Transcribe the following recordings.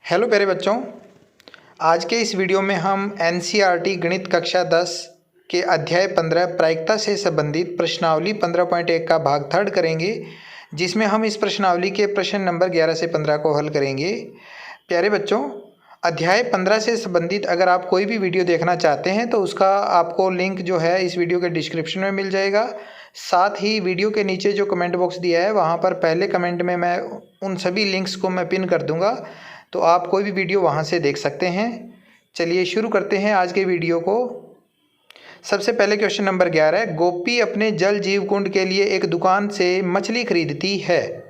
Hello प्यारे बच्चों, आज के इस वीडियो में हम एनसीईआरटी गणित कक्षा 10 के अध्याय 15 प्रायिकता से संबंधित प्रश्नावली 15.1 का भाग थर्ड करेंगे, जिसमें हम इस प्रश्नावली के प्रश्न नंबर 11 से 15 को हल करेंगे। प्यारे बच्चों, अध्याय 15 से संबंधित अगर आप कोई भी वीडियो देखना चाहते हैं तो उसका आपको लिंक जो है इस वीडियो के डिस्क्रिप्शन में मिल जाएगा। साथ ही वीडियो के नीचे जो कमेंट बॉक्स दिया है वहाँ पर पहले कमेंट में मैं उन सभी लिंक्स को मैं पिन कर दूँगा, तो आप कोई भी वीडियो वहाँ से देख सकते हैं। चलिए शुरू करते हैं आज के वीडियो को। सबसे पहले क्वेश्चन नंबर 11 है, गोपी अपने जल जीव कुंड के लिए एक दुकान से मछली खरीदती है।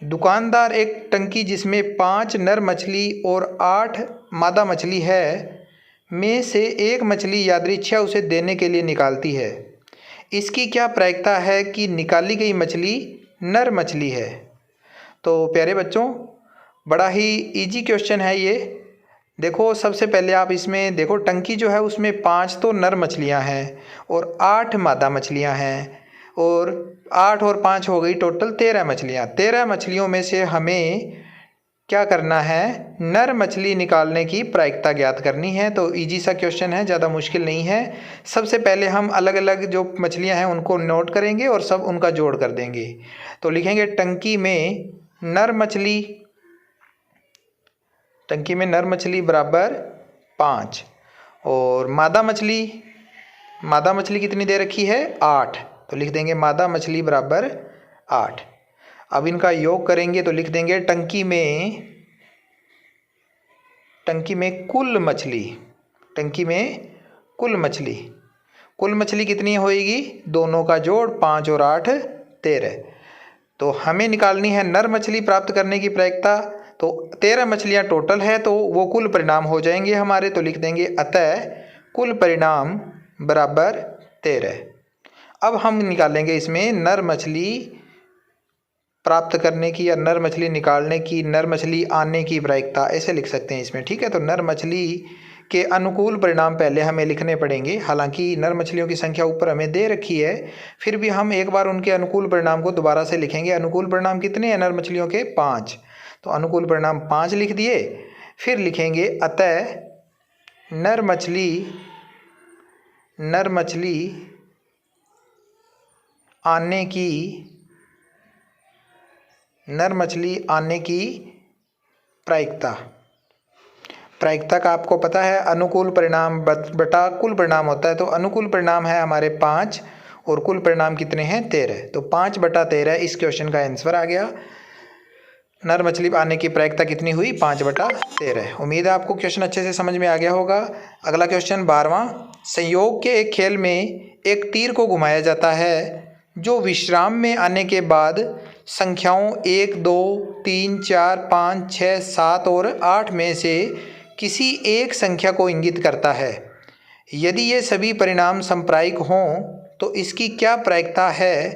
दुकानदार एक टंकी जिसमें 5 नर मछली और 8 मादा मछली है में से एक मछली यादृच्छा उसे देने के लिए निकालती है। इसकी क्या प्रायिकता है कि निकाली गई मछली नर मछली है। तो प्यारे बच्चों, बड़ा ही इजी क्वेश्चन है ये। देखो, सबसे पहले आप इसमें देखो, टंकी जो है उसमें 5 तो नर मछलियां हैं और 8 मादा मछलियां हैं, और 8 और 5 हो गई टोटल 13 मछलियां। 13 मछलियों में से हमें क्या करना है, नर मछली निकालने की प्रायिकता ज्ञात करनी है। तो इजी सा क्वेश्चन है, ज़्यादा मुश्किल नहीं है। सबसे पहले हम अलग अलग जो मछलियां हैं उनको नोट करेंगे और सब उनका जोड़ कर देंगे। तो लिखेंगे टंकी में नर मछली बराबर 5 और मादा मछली कितनी दे रखी है, 8। तो लिख देंगे मादा मछली बराबर 8। अब इनका योग करेंगे तो लिख देंगे टंकी में कुल मछली कितनी होएगी, दोनों का जोड़ 5 और 8 13। तो हमें निकालनी है नर मछली प्राप्त करने की प्रायिकता। तो 13 मछलियां टोटल है तो वो कुल परिणाम हो जाएंगे हमारे। तो लिख देंगे अतः कुल परिणाम बराबर 13। अब हम निकालेंगे इसमें नर मछली प्राप्त करने की या नर मछली निकालने की, नर मछली आने की प्रायिकता, ऐसे लिख सकते हैं इसमें। ठीक है, तो नर मछली के अनुकूल परिणाम पहले हमें लिखने पड़ेंगे। हालांकि नर मछलियों की संख्या ऊपर हमें दे रखी है, फिर भी हम एक बार उनके अनुकूल परिणाम को दोबारा से लिखेंगे। अनुकूल परिणाम कितने हैं नर मछलियों के, 5। तो अनुकूल परिणाम 5 लिख दिए। फिर लिखेंगे अतः नर मछली आने की प्रायिकता का आपको पता है, अनुकूल परिणाम बटा कुल परिणाम होता है। तो अनुकूल परिणाम है हमारे 5 और कुल परिणाम कितने हैं, 13। तो 5 बटा 13 इस क्वेश्चन का आंसर आ गया। नर मछली आने की प्रायिकता कितनी हुई, 5 बटा 13। उम्मीद है आपको क्वेश्चन अच्छे से समझ में आ गया होगा। अगला क्वेश्चन 12वां, संयोग के एक खेल में एक तीर को घुमाया जाता है जो विश्राम में आने के बाद संख्याओं 1 2 3 4 5 6 7 और 8 में से किसी एक संख्या को इंगित करता है। यदि ये सभी परिणाम संप्रायिक हों तो इसकी क्या प्रायिकता है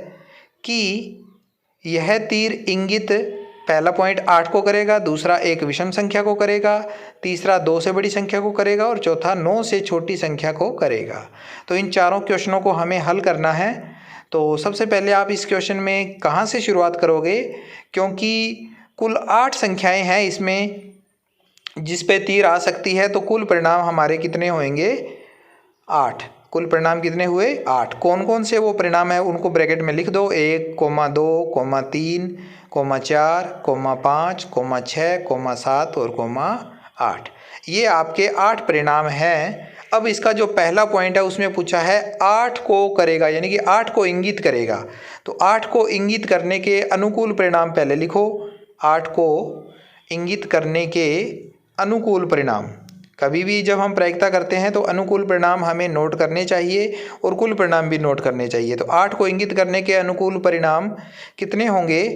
कि यह तीर इंगित पहला पॉइंट 8 को करेगा, दूसरा एक विषम संख्या को करेगा, तीसरा 2 से बड़ी संख्या को करेगा और चौथा 9 से छोटी संख्या को करेगा। तो इन चारों क्वेश्चनों को हमें हल करना है। तो सबसे पहले आप इस क्वेश्चन में कहाँ से शुरुआत करोगे, क्योंकि कुल 8 संख्याएं हैं इसमें जिस पे तीर आ सकती है। तो कुल परिणाम हमारे कितने होंगे, 8। कुल परिणाम कितने हुए, 8। कौन कौन से वो परिणाम है उनको ब्रैकेट में लिख दो, 1, 2, 3, 4, 5, 6, 7 और 8। ये आपके 8 परिणाम हैं। अब इसका जो पहला पॉइंट है उसमें पूछा है 8 को करेगा, यानी कि 8 को इंगित करेगा। तो 8 को इंगित करने के अनुकूल परिणाम पहले लिखो। 8 को इंगित करने के अनुकूल परिणाम, कभी भी जब हम प्रायिकता करते हैं तो अनुकूल परिणाम हमें नोट करने चाहिए और कुल परिणाम भी नोट करने चाहिए। तो 8 को इंगित करने के अनुकूल परिणाम कितने होंगे,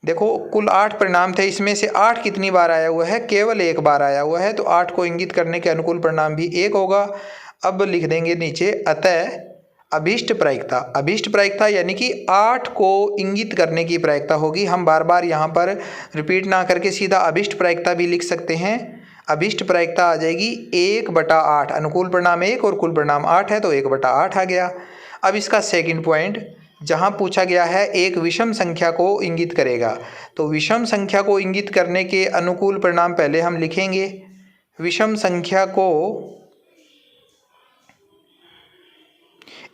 देखो कुल 8 परिणाम थे, इसमें से 8 कितनी बार आया हुआ है, केवल एक बार आया हुआ है। तो 8 को इंगित करने के अनुकूल परिणाम भी 1 होगा। अब लिख देंगे नीचे अतः अभीष्ट प्रायिकता यानी कि 8 को इंगित करने की प्रायिकता होगी। हम बार बार यहाँ पर रिपीट ना करके सीधा अभीष्ट प्रायिकता भी लिख सकते हैं। अभीष्ट प्रायिकता आ जाएगी 1 बटा 8। अनुकूल परिणाम 1 और कुल परिणाम 8 है तो 1 बटा 8 आ गया। अब इसका सेकंड पॉइंट, जहाँ पूछा गया है एक विषम संख्या को इंगित करेगा, तो विषम संख्या को इंगित करने के अनुकूल परिणाम पहले हम लिखेंगे। विषम संख्या को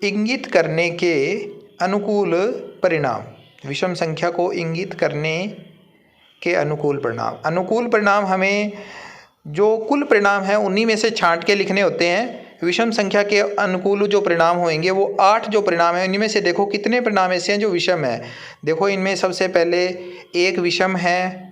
इंगित करने के अनुकूल परिणाम, विषम संख्या को इंगित करने के अनुकूल परिणाम। अनुकूल परिणाम हमें जो कुल परिणाम है उन्हीं में से छांट के लिखने होते हैं। विषम संख्या के अनुकूल जो परिणाम होंगे वो 8 जो परिणाम है उनमें से देखो कितने परिणाम ऐसे हैं जो विषम है। देखो इनमें सबसे पहले 1 विषम है,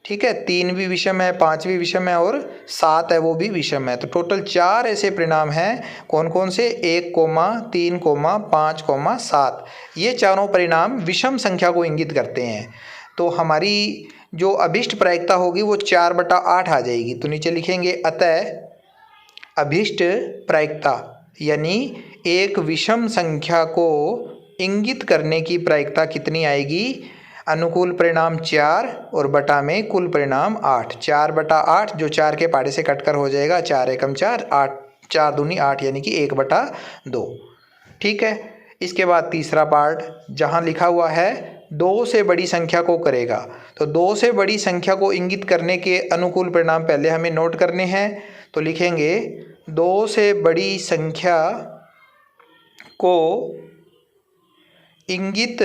ठीक है, 3 भी विषम है, 5 भी विषम है और 7 है वो भी विषम है। तो टोटल 4 ऐसे परिणाम हैं। कौन कौन से? 1, 3, 5, 7। ये चारों परिणाम विषम संख्या को इंगित करते हैं। तो हमारी जो अभिष्ट प्रायिकता होगी वो 4/8 आ जाएगी। तो नीचे लिखेंगे अतः अभिष्ट प्रायिकता यानी एक विषम संख्या को इंगित करने की प्रायिकता कितनी आएगी? अनुकूल परिणाम 4 और बटा में कुल परिणाम 8। 4/8 जो 4 के पहाड़े से कटकर हो जाएगा 4 एकम 4, 8 4 दूनी 8 यानी कि 1/2। ठीक है। इसके बाद तीसरा पार्ट जहाँ लिखा हुआ है 2 से बड़ी संख्या को करेगा, तो 2 से बड़ी संख्या को इंगित करने के अनुकूल परिणाम पहले हमें नोट करने हैं। तो लिखेंगे 2 से बड़ी संख्या को इंगित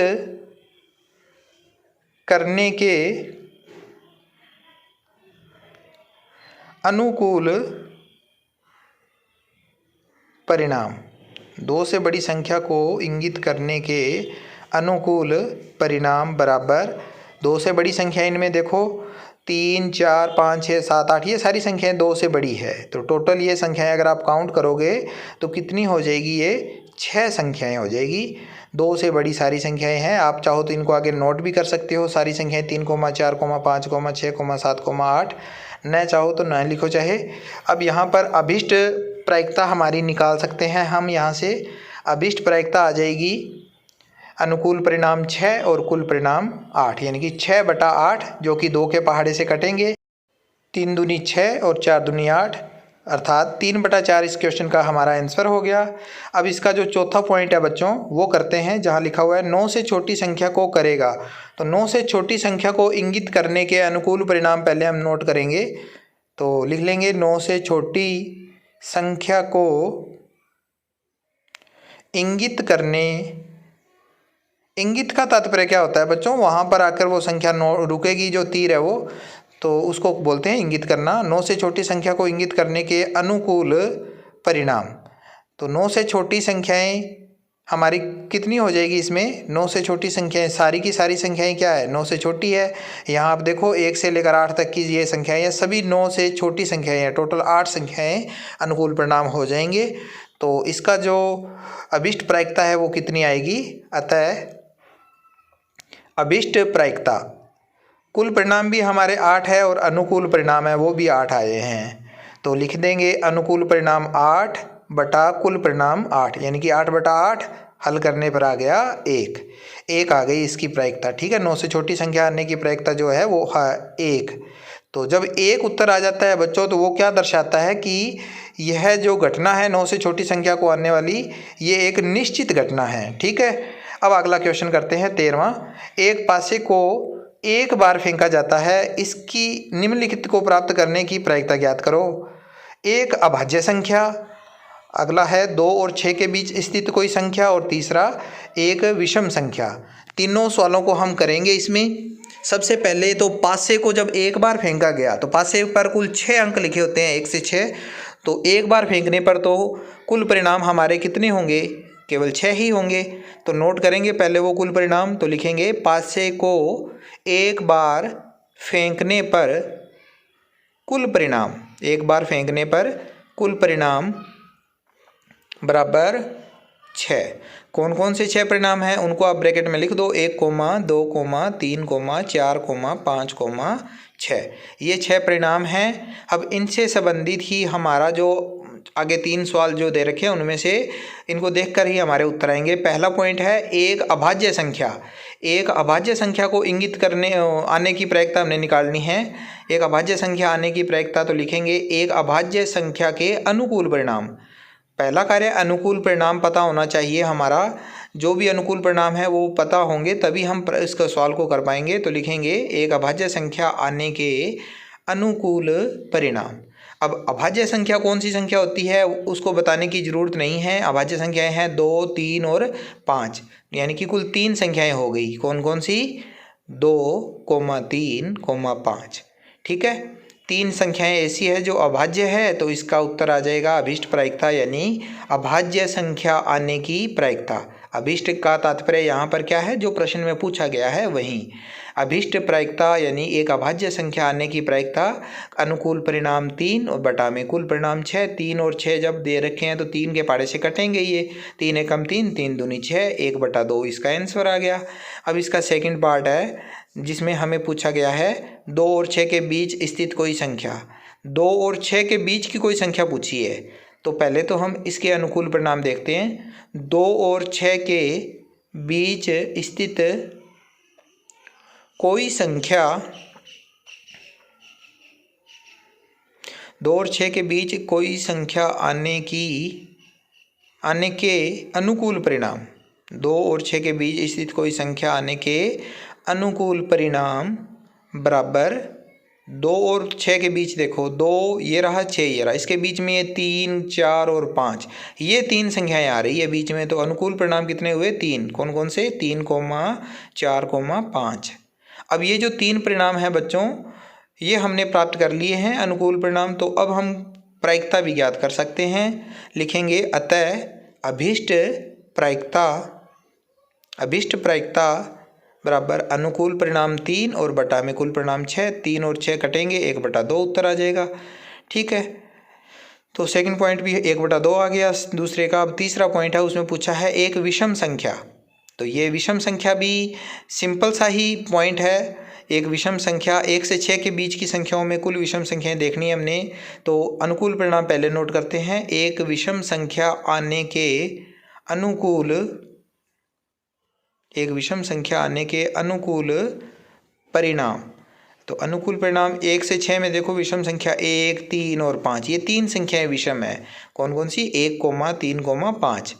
करने के अनुकूल परिणाम। 2 से बड़ी संख्या को इंगित करने के अनुकूल परिणाम बराबर 2 से बड़ी संख्या इनमें देखो 3, 4, 5, 6, 7, 8 ये सारी संख्याएं 2 से बड़ी है। तो टोटल ये संख्याएं अगर आप काउंट करोगे तो कितनी हो जाएगी? ये 6 संख्याएं हो जाएगी। 2 से बड़ी सारी संख्याएं हैं। आप चाहो तो इनको आगे नोट भी कर सकते हो। सारी संख्याएं 3, 4, 5, 6, 7, 8 न चाहो तो न लिखो चाहे। अब यहाँ पर अभिष्ट प्रायिकता हमारी निकाल सकते हैं हम। यहाँ से अभिष्ट प्रायिकता आ जाएगी अनुकूल परिणाम 6 और कुल परिणाम 8 यानी कि 6/8 जो कि 2 के पहाड़े से कटेंगे। 3 दूनी 6 और 4 दूनी 8 अर्थात 3/4 इस क्वेश्चन का हमारा आंसर हो गया। अब इसका जो चौथा पॉइंट है बच्चों वो करते हैं जहाँ लिखा हुआ है 9 से छोटी संख्या को करेगा। तो 9 से छोटी संख्या को इंगित करने के अनुकूल परिणाम पहले हम नोट करेंगे। तो लिख लेंगे 9 से छोटी संख्या को इंगित करने। इंगित का तात्पर्य क्या होता है बच्चों? वहाँ पर आकर वो संख्या रुकेगी, जो तीर है वो, तो उसको बोलते हैं इंगित करना। 9 से छोटी संख्या को इंगित करने के अनुकूल परिणाम। तो 9 से छोटी संख्याएं हमारी कितनी हो जाएगी इसमें? 9 से छोटी संख्याएं सारी की सारी संख्याएं क्या है? 9 से छोटी है। यहाँ आप देखो 1 से लेकर 8 तक की ये संख्याएं हैं, सभी 9 से छोटी संख्याएं हैं। टोटल 8 संख्याएं अनुकूल परिणाम हो जाएंगे। तो इसका जो अभिष्ट प्रायिकता है वो कितनी आएगी? अतः अभिष्ट प्रायिकता, कुल परिणाम भी हमारे 8 है और अनुकूल परिणाम है वो भी 8 आए हैं। तो लिख देंगे अनुकूल परिणाम 8 बटा कुल परिणाम 8 यानी कि 8/8 हल करने पर आ गया 1 आ गई इसकी प्रायिकता। ठीक है। 9 से छोटी संख्या आने की प्रायिकता जो है वो है 1। तो जब 1 उत्तर आ जाता है बच्चों तो वो क्या दर्शाता है कि यह जो घटना है 9 से छोटी संख्या को आने वाली ये एक निश्चित घटना है। ठीक है। अब अगला क्वेश्चन करते हैं 13वां। एक पासे को एक बार फेंका जाता है, इसकी निम्नलिखित को प्राप्त करने की प्रायिकता ज्ञात करो। एक अभाज्य संख्या, अगला है 2 और 6 के बीच स्थित कोई संख्या और तीसरा एक विषम संख्या। तीनों सवालों को हम करेंगे इसमें। सबसे पहले तो पासे को जब एक बार फेंका गया तो पासे पर कुल 6 अंक लिखे होते हैं 1 से 6। तो एक बार फेंकने पर तो कुल परिणाम हमारे कितने होंगे? केवल 6 ही होंगे। तो नोट करेंगे पहले वो कुल परिणाम। तो लिखेंगे पासे को एक बार फेंकने पर कुल परिणाम, एक बार फेंकने पर कुल परिणाम बराबर 6। कौन कौन से 6 परिणाम हैं उनको आप ब्रैकेट में लिख दो। 1, 2, 3, 4, 5, 6 ये 6 परिणाम हैं। अब इनसे संबंधित ही हमारा जो आगे 3 सवाल जो दे रखे हैं उनमें से इनको देखकर ही हमारे उत्तर आएंगे। पहला पॉइंट है एक अभाज्य संख्या। एक अभाज्य संख्या को इंगित करने आने की प्रायिकता हमने निकालनी है। एक अभाज्य संख्या आने की प्रायिकता तो लिखेंगे एक अभाज्य संख्या के अनुकूल परिणाम। पहला कार्य अनुकूल परिणाम पता होना चाहिए हमारा। जो भी अनुकूल परिणाम है वो पता होंगे तभी हम इसका सवाल को कर पाएंगे। तो लिखेंगे एक अभाज्य संख्या आने के अनुकूल परिणाम। अब अभाज्य संख्या कौन सी संख्या होती है उसको बताने की ज़रूरत नहीं है। अभाज्य संख्याएं हैं 2, 3 और 5, यानी कि कुल 3 संख्याएं हो गई। कौन कौन सी? 2, 3, 5। ठीक है, 3 संख्याएं ऐसी है जो अभाज्य है, तो इसका उत्तर आ जाएगा अभिष्ट प्रायिकता, यानी अभाज्य संख्या आने की प्रायिकता। अभिष्ट का तात्पर्य यहाँ पर क्या है, जो प्रश्न में पूछा गया है वही। अभिष्ट प्रायिकता यानी एक अभाज्य संख्या आने की प्रायिकता। अनुकूल परिणाम 3 और बटा में कुल परिणाम 6। 3 और 6 जब दे रखे हैं तो 3 के पाड़े से कटेंगे ये। 3 एकम 3, 3 दूनी 6, 1/2 इसका आंसर आ गया। अब इसका सेकंड पार्ट है जिसमें हमें पूछा गया है 2 और 6 के बीच स्थित कोई संख्या। 2 और 6 के बीच की कोई संख्या पूछी है, तो पहले तो हम इसके अनुकूल परिणाम देखते हैं। 2 और 6 के बीच स्थित कोई संख्या, 2 और 6 के बीच कोई संख्या आने के अनुकूल परिणाम। 2 और 6 के बीच स्थित कोई संख्या आने के अनुकूल परिणाम बराबर 2 और 6 के बीच देखो, 2 ये रहा, 6 ये रहा, इसके बीच में ये 3, 4 और 5, ये 3 संख्याएं आ रही है बीच में। तो अनुकूल परिणाम कितने हुए? 3। कौन कौन से? 3, 4, 5। अब ये जो 3 परिणाम हैं बच्चों, ये हमने प्राप्त कर लिए हैं अनुकूल परिणाम। तो अब हम प्रायिकता भी ज्ञात कर सकते हैं। लिखेंगे अतः अभिष्ट प्रायिकता बराबर अनुकूल परिणाम 3 और बटा में कुल परिणाम 6। 3 और 6 कटेंगे, 1/2 उत्तर आ जाएगा। ठीक है, तो सेकंड पॉइंट भी 1/2 आ गया दूसरे का। अब तीसरा पॉइंट है, उसमें पूछा है एक विषम संख्या। तो ये विषम संख्या भी सिंपल सा ही पॉइंट है। एक विषम संख्या, 1 से 6 के बीच की संख्याओं में कुल विषम संख्याएं देखनी है हमने। तो अनुकूल परिणाम पहले नोट करते हैं। एक विषम संख्या आने के अनुकूल परिणाम। तो अनुकूल परिणाम 1 से 6 में देखो विषम संख्या 1, 3 और 5, ये 3 संख्याएं विषम है। कौन कौन सी? 1, 3, 5।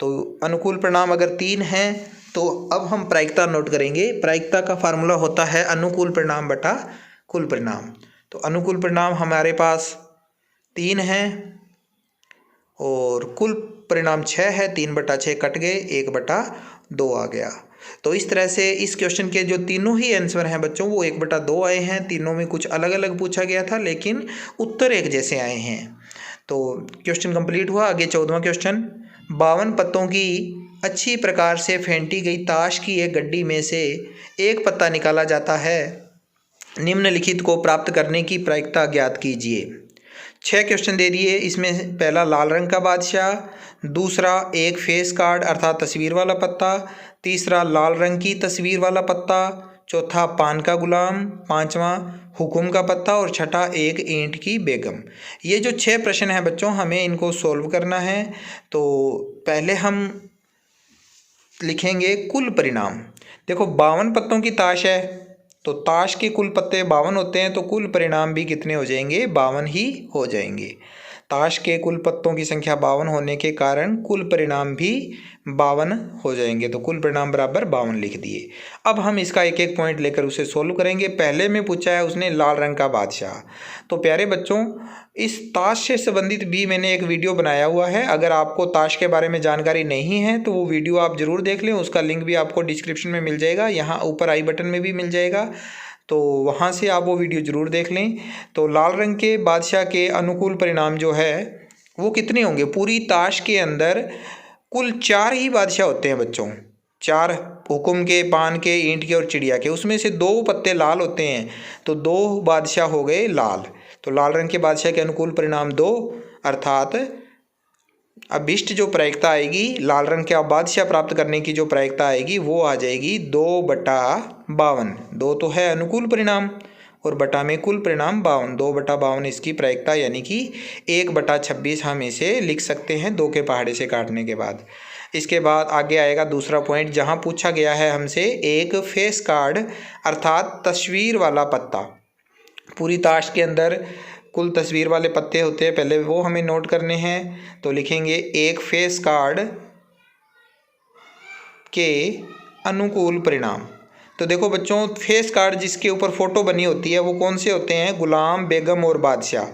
तो अनुकूल परिणाम अगर 3 हैं तो अब हम प्रायिकता नोट करेंगे। प्रायिकता का फार्मूला होता है अनुकूल परिणाम बटा कुल परिणाम। तो अनुकूल परिणाम हमारे पास 3 हैं और कुल परिणाम 6 है। 3/6 कट गए, 1/2 आ गया। तो इस तरह से इस क्वेश्चन के जो तीनों ही आंसर हैं बच्चों वो 1/2 आए हैं। तीनों में कुछ अलग अलग पूछा गया था लेकिन उत्तर एक जैसे आए हैं। तो क्वेश्चन कंप्लीट हुआ। आगे 14वां क्वेश्चन। 52 पत्तों की अच्छी प्रकार से फेंटी गई ताश की एक गड्डी में से एक पत्ता निकाला जाता है। निम्नलिखित को प्राप्त करने की प्रायिकता ज्ञात कीजिए। 6 क्वेश्चन दे दिए। इसमें पहला लाल रंग का बादशाह, दूसरा एक फेस कार्ड अर्थात तस्वीर वाला पत्ता, तीसरा लाल रंग की तस्वीर वाला पत्ता, चौथा पान का गुलाम, पांचवा हुकुम का पत्ता और छठा एक ईंट की बेगम। ये जो 6 प्रश्न हैं बच्चों, हमें इनको सोल्व करना है। तो पहले हम लिखेंगे कुल परिणाम। देखो 52 पत्तों की ताश है तो ताश के कुल पत्ते 52 होते हैं, तो कुल परिणाम भी कितने हो जाएंगे? 52 ही हो जाएंगे। ताश के कुल पत्तों की संख्या 52 होने के कारण कुल परिणाम भी 52 हो जाएंगे। तो कुल परिणाम बराबर 52 लिख दिए। अब हम इसका एक एक पॉइंट लेकर उसे सोल्व करेंगे। पहले में पूछा है उसने लाल रंग का बादशाह। तो प्यारे बच्चों, इस ताश से संबंधित भी मैंने एक वीडियो बनाया हुआ है। अगर आपको ताश के बारे में जानकारी नहीं है तो वो वीडियो आप ज़रूर देख लें। उसका लिंक भी आपको डिस्क्रिप्शन में मिल जाएगा, यहाँ ऊपर आई बटन में भी मिल जाएगा, तो वहाँ से आप वो वीडियो ज़रूर देख लें। तो लाल रंग के बादशाह के अनुकूल परिणाम जो है वो कितने होंगे? पूरी ताश के अंदर कुल 4 ही बादशाह होते हैं बच्चों। 4, हुकुम के, पान के, ईंट के और चिड़िया के। उसमें से 2 पत्ते लाल होते हैं, तो 2 बादशाह हो गए लाल। तो लाल रंग के बादशाह के अनुकूल परिणाम 2, अर्थात अभिष्ट जो प्रायिकता आएगी लाल रंग के बादशाह प्राप्त करने की जो प्रायिकता आएगी वो आ जाएगी 2/52। 2 तो है अनुकूल परिणाम और बटा में कुल परिणाम 52। 2/52 इसकी प्रायिकता, यानी कि 1/26 हम इसे लिख सकते हैं 2 के पहाड़े से काटने के बाद। इसके बाद आगे आएगा दूसरा पॉइंट, जहाँ पूछा गया है हमसे एक फेस कार्ड अर्थात तस्वीर वाला पत्ता। पूरी ताश के अंदर कुल तस्वीर वाले पत्ते होते हैं, पहले वो हमें नोट करने हैं। तो लिखेंगे एक फेस कार्ड के अनुकूल परिणाम। तो देखो बच्चों, फेस कार्ड जिसके ऊपर फ़ोटो बनी होती है वो कौन से होते हैं? गुलाम, बेगम और बादशाह।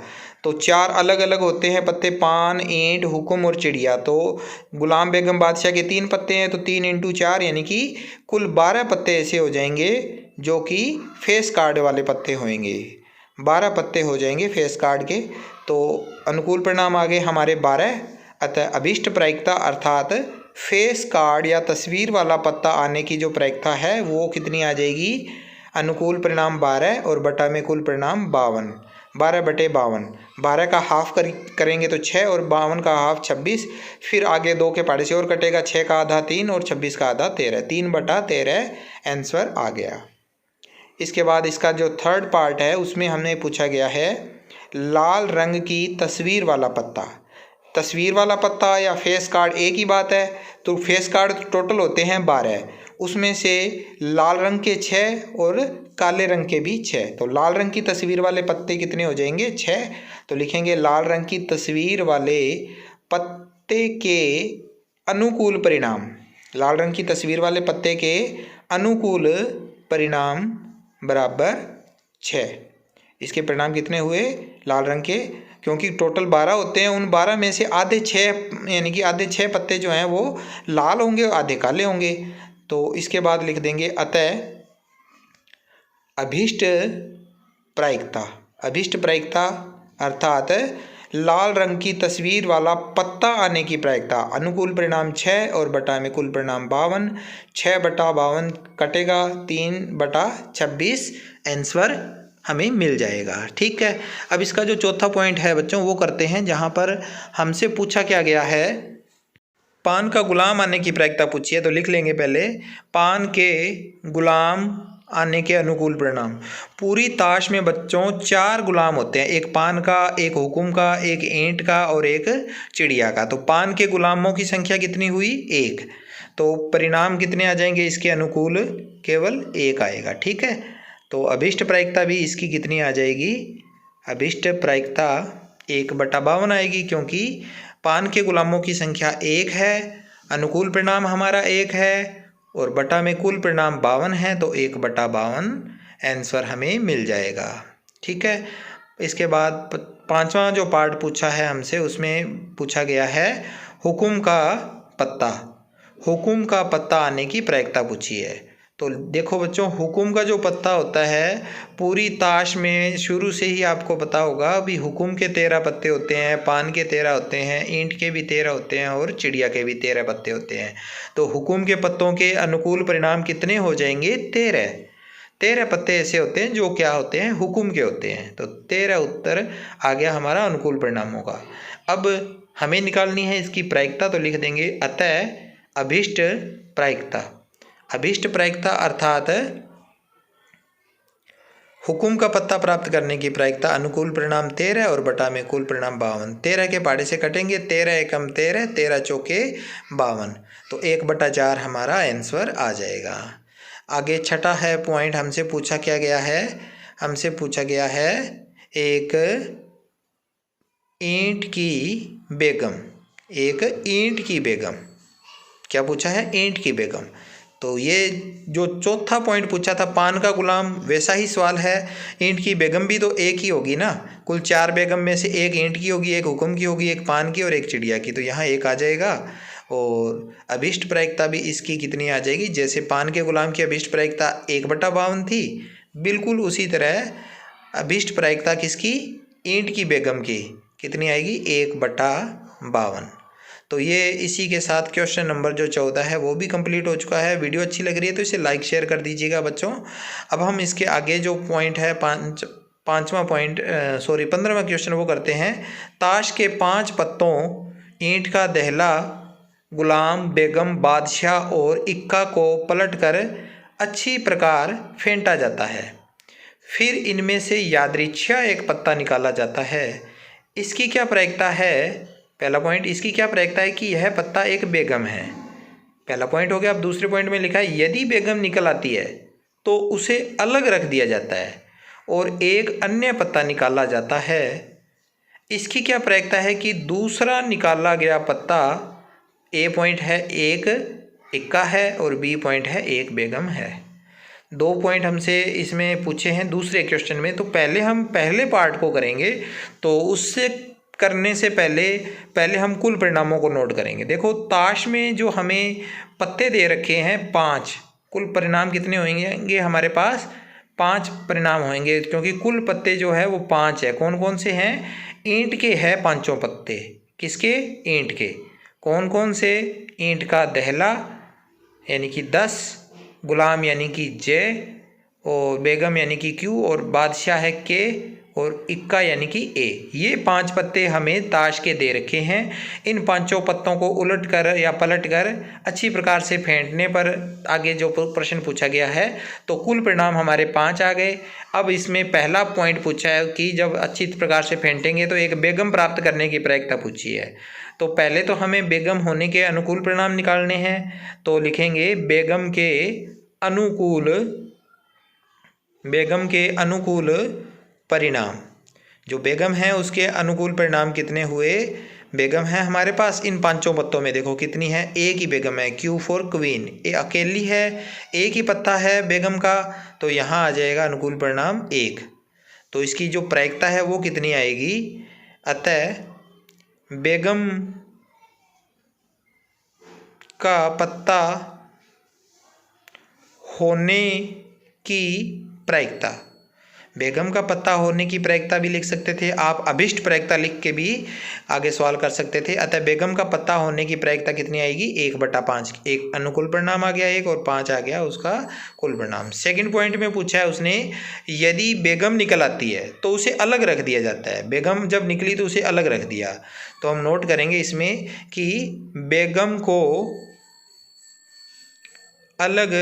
तो चार अलग अलग होते हैं पत्ते, पान, ईंट, हुक्म और चिड़िया। तो गुलाम, बेगम, बादशाह के 3 पत्ते हैं, तो 3 × 4 यानी कि कुल 12 पत्ते ऐसे हो जाएंगे जो कि फेस कार्ड वाले पत्ते होंगे। 12 पत्ते हो जाएंगे फेस कार्ड के। तो अनुकूल परिणाम आ गए हमारे 12। अतः अभीष्ट प्रायिकता अर्थात फेस कार्ड या तस्वीर वाला पत्ता आने की जो प्रायिकता है वो कितनी आ जाएगी? अनुकूल परिणाम 12 और बटा में कुल परिणाम 52। 12/52, 12 का हाफ करेंगे तो 6 और 52 का हाफ 26। फिर आगे 2 के पाड़े से और कटेगा, 6 का आधा 3 और 26 का आधा 13। 3/13 आंसर आ गया। इसके बाद इसका जो थर्ड पार्ट है उसमें हमने पूछा गया है लाल रंग की तस्वीर वाला पत्ता। तस्वीर वाला पत्ता या फेस कार्ड एक ही बात है। तो फेस कार्ड टोटल होते हैं 12, उसमें से लाल रंग के 6 और काले रंग के भी 6। तो लाल रंग की तस्वीर वाले पत्ते कितने हो जाएंगे? 6। तो लिखेंगे लाल रंग की तस्वीर वाले पत्ते के अनुकूल परिणाम। लाल रंग की तस्वीर वाले पत्ते के अनुकूल परिणाम बराबर 6। इसके परिणाम कितने हुए लाल रंग के? क्योंकि टोटल 12 होते हैं, उन 12 में से आधे 6 यानी कि आधे 6 पत्ते जो हैं वो लाल होंगे और आधे काले होंगे। तो इसके बाद लिख देंगे अतः अभीष्ट प्रायिकता। अभीष्ट प्रायिकता अर्थात लाल रंग की तस्वीर वाला पत्ता आने की प्रायिकता। अनुकूल परिणाम 6 और बटा में कुल परिणाम 52। 6/52 कटेगा, 3/26 आंसर हमें मिल जाएगा। ठीक है। अब इसका जो चौथा पॉइंट है बच्चों वो करते हैं, जहाँ पर हमसे पूछा क्या गया है, पान का गुलाम आने की प्रायिकता पूछी है। तो लिख लेंगे पहले पान के गुलाम आने के अनुकूल परिणाम। पूरी ताश में बच्चों 4 गुलाम होते हैं, एक पान का, एक हुकुम का, एक ईंट का और एक चिड़िया का। तो पान के गुलामों की संख्या कितनी हुई? 1। तो परिणाम कितने आ जाएंगे इसके अनुकूल? केवल 1 आएगा। ठीक है। तो अभीष्ट प्रायिकता भी इसकी कितनी आ जाएगी? अभीष्ट प्रायिकता 1/52 आएगी, क्योंकि पान के गुलामों की संख्या 1 है, अनुकूल परिणाम हमारा 1 है और बटा में कुल परिणाम 52 है। तो 1/52 आंसर हमें मिल जाएगा। ठीक है। इसके बाद 5वां जो पार्ट पूछा है हमसे, उसमें पूछा गया है हुकुम का पत्ता। हुकुम का पत्ता आने की प्रायिकता पूछी है। तो देखो बच्चों, हुकुम का जो पत्ता होता है, पूरी ताश में शुरू से ही आपको पता होगा भी हुकुम के 13 पत्ते होते हैं, पान के 13 होते हैं, ईंट के भी 13 होते हैं और चिड़िया के भी 13 पत्ते होते हैं। तो हुकुम के पत्तों के अनुकूल परिणाम कितने हो जाएंगे? 13। 13 पत्ते ऐसे होते हैं जो क्या होते हैं? हुकुम के होते हैं। तो 13 उत्तर आ गया हमारा अनुकूल परिणाम होगा। अब हमें निकालनी है इसकी प्रायिकता। तो लिख देंगे अतः अभीष्ट प्रायिकता। अभीष्ट प्रायिकता अर्थात हुकुम का पत्ता प्राप्त करने की प्रायिकता। अनुकूल परिणाम 13 और बटा में कुल परिणाम 52। 13 के पाड़े से कटेंगे, 13 एकम 13, 13 चौके 52। तो 1/4 हमारा आंसर आ जाएगा। आगे छठा है पॉइंट, हमसे पूछा क्या गया है? हमसे पूछा गया है एक ईंट की बेगम। एक ईंट की बेगम। क्या पूछा है? ईंट की बेगम। तो ये जो चौथा पॉइंट पूछा था पान का गुलाम, वैसा ही सवाल है। ईंट की बेगम भी तो एक ही होगी ना। कुल 4 बेगम में से एक ईंट की होगी, एक हुकुम की होगी, एक पान की और एक चिड़िया की। तो यहाँ 1 आ जाएगा। और अभीष्ट प्रायिकता भी इसकी कितनी आ जाएगी? जैसे पान के गुलाम की अभीष्ट प्रायिकता 1/52 थी, बिल्कुल उसी तरह अभीष्ट प्रायिकता किसकी? ईंट की बेगम की कितनी आएगी? 1/52। तो ये इसी के साथ क्वेश्चन नंबर जो 14 है वो भी कंप्लीट हो चुका है। वीडियो अच्छी लग रही है तो इसे लाइक शेयर कर दीजिएगा बच्चों। अब हम इसके आगे जो पॉइंट है 15वां क्वेश्चन वो करते हैं। ताश के 5 पत्तों ईंट का दहला, गुलाम, बेगम, बादशाह और इक्का को पलटकर अच्छी प्रकार फेंटा जाता है। फिर इनमें से यादृच्छा एक पत्ता निकाला जाता है। इसकी क्या प्रायिकता है? पहला पॉइंट, इसकी क्या प्रायिकता है कि यह पत्ता एक बेगम है। पहला पॉइंट हो गया। अब दूसरे पॉइंट में लिखा है यदि बेगम निकल आती है तो उसे अलग रख दिया जाता है और एक अन्य पत्ता निकाला जाता है। इसकी क्या प्रायिकता है कि दूसरा निकाला गया पत्ता, ए पॉइंट है, एक इक्का है और बी पॉइंट है एक बेगम है। 2 पॉइंट हमसे इसमें पूछे हैं दूसरे क्वेश्चन में। तो पहले हम पहले पार्ट को करेंगे, तो उससे करने से पहले हम कुल परिणामों को नोट करेंगे। देखो ताश में जो हमें पत्ते दे रखे हैं 5, कुल परिणाम कितने होंगे हमारे पास? 5 परिणाम होंगे, क्योंकि कुल पत्ते जो है वो 5 है। कौन कौन से हैं? ईंट के हैं पांचों पत्ते। किसके? ईंट के। कौन कौन से? ईंट का दहला यानी कि 10, गुलाम यानी कि जे, और बेगम यानी कि क्यू, और बादशाह है के, और इक्का यानी कि ए। ये 5 पत्ते हमें ताश के दे रखे हैं। इन पांचों पत्तों को उलट कर या पलट कर अच्छी प्रकार से फेंटने पर आगे जो प्रश्न पूछा गया है, तो कुल परिणाम हमारे 5 आ गए। अब इसमें पहला पॉइंट पूछा है कि जब अच्छी प्रकार से फेंटेंगे तो एक बेगम प्राप्त करने की प्रायिकता पूछी है। तो पहले तो हमें बेगम होने के अनुकूल परिणाम निकालने हैं। तो लिखेंगे बेगम के अनुकूल परिणाम। जो बेगम है उसके अनुकूल परिणाम कितने हुए? बेगम है हमारे पास इन पांचों पत्तों में, देखो कितनी है? एक ही बेगम है, क्यू फॉर क्वीन। ये अकेली है, एक ही पत्ता है बेगम का, तो यहाँ आ जाएगा अनुकूल परिणाम 1। तो इसकी जो प्रायिकता है वो कितनी आएगी? अतः बेगम का पत्ता होने की प्रायिकता, बेगम का पत्ता होने की प्रायिकता भी लिख सकते थे आप, अभिष्ट प्रायिकता लिख के भी आगे सवाल कर सकते थे। अतः बेगम का पत्ता होने की प्रायिकता कितनी आएगी? 1/5। एक अनुकूल परिणाम आ गया 1 और 5 आ गया उसका कुल परिणाम। सेकंड पॉइंट में पूछा है उसने, यदि बेगम निकल आती है तो उसे अलग रख दिया जाता है। बेगम जब निकली तो उसे अलग रख दिया, तो हम नोट करेंगे इसमें कि बेगम को अलग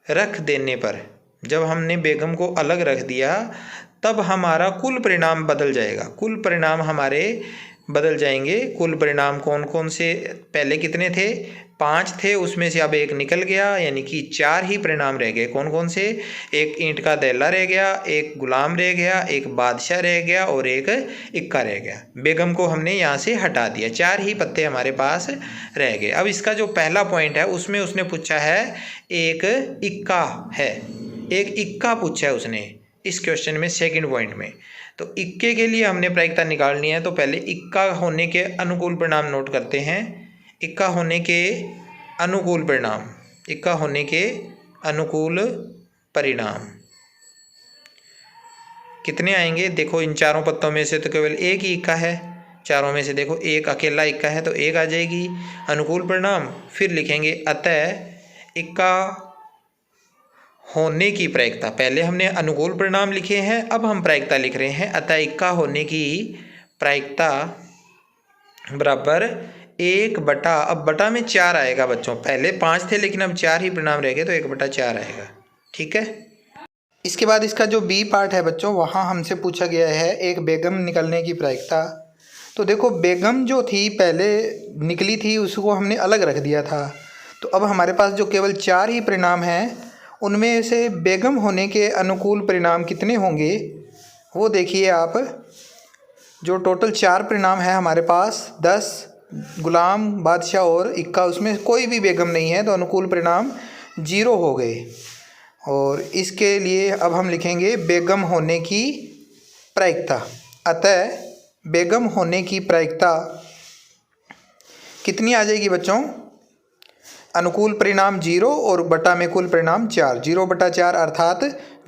रख देने पर, जब हमने बेगम को अलग रख दिया तब हमारा कुल परिणाम बदल जाएगा। कुल परिणाम हमारे बदल जाएंगे। कुल परिणाम कौन कौन से? पहले कितने थे? 5 थे, उसमें से अब 1 निकल गया, यानी कि 4 ही परिणाम रह गए। कौन कौन से? एक ईंट का दहला रह गया, एक गुलाम रह गया, एक बादशाह रह गया और एक इक्का रह गया। बेगम को हमने यहाँ से हटा दिया, 4 ही पत्ते हमारे पास रह गए। अब इसका जो पहला पॉइंट है उसमें उसने पूछा है एक इक्का है, एक इक्का पूछा है उसने इस क्वेश्चन में सेकंड पॉइंट में। तो इक्के के लिए हमने प्रायिकता निकालनी है, तो पहले इक्का होने के अनुकूल परिणाम नोट करते हैं। इक्का होने के अनुकूल परिणाम, इक्का होने के अनुकूल परिणाम कितने आएंगे? देखो इन चारों पत्तों में से तो केवल एक ही इक्का है, चारों में से देखो एक अकेला इक्का है, तो 1 आ जाएगी अनुकूल परिणाम। फिर लिखेंगे अतः इक्का होने की प्रायिकता। पहले हमने अनुकूल परिणाम लिखे हैं, अब हम प्रायिकता लिख रहे हैं। अतः इक्का होने की प्रायिकता बराबर 1/, अब बटा में 4 आएगा बच्चों। पहले 5 थे लेकिन अब 4 ही परिणाम रह गए, तो 1/4 आएगा। ठीक है। इसके बाद इसका जो बी पार्ट है बच्चों, वहाँ हमसे पूछा गया है एक बेगम निकलने की प्रायिकता। तो देखो बेगम जो थी पहले निकली थी उसको हमने अलग रख दिया था, तो अब हमारे पास जो केवल 4 ही परिणाम हैं उनमें से बेगम होने के अनुकूल परिणाम कितने होंगे वो देखिए आप। जो टोटल 4 परिणाम है हमारे पास, 10, गुलाम, बादशाह और इक्का, उसमें कोई भी बेगम नहीं है, तो अनुकूल परिणाम 0 हो गए। और इसके लिए अब हम लिखेंगे बेगम होने की प्रायिकता। अतः बेगम होने की प्रायिकता कितनी आ जाएगी बच्चों? अनुकूल परिणाम 0 और बटा में कुल परिणाम 4, 0/4 अर्थात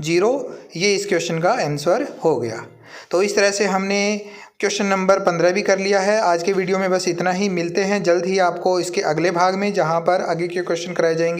0। ये इस क्वेश्चन का आंसर हो गया। तो इस तरह से हमने क्वेश्चन नंबर 15 भी कर लिया है। आज के वीडियो में बस इतना ही। मिलते हैं जल्द ही आपको इसके अगले भाग में, जहां पर आगे के क्वेश्चन कराए जाएंगे।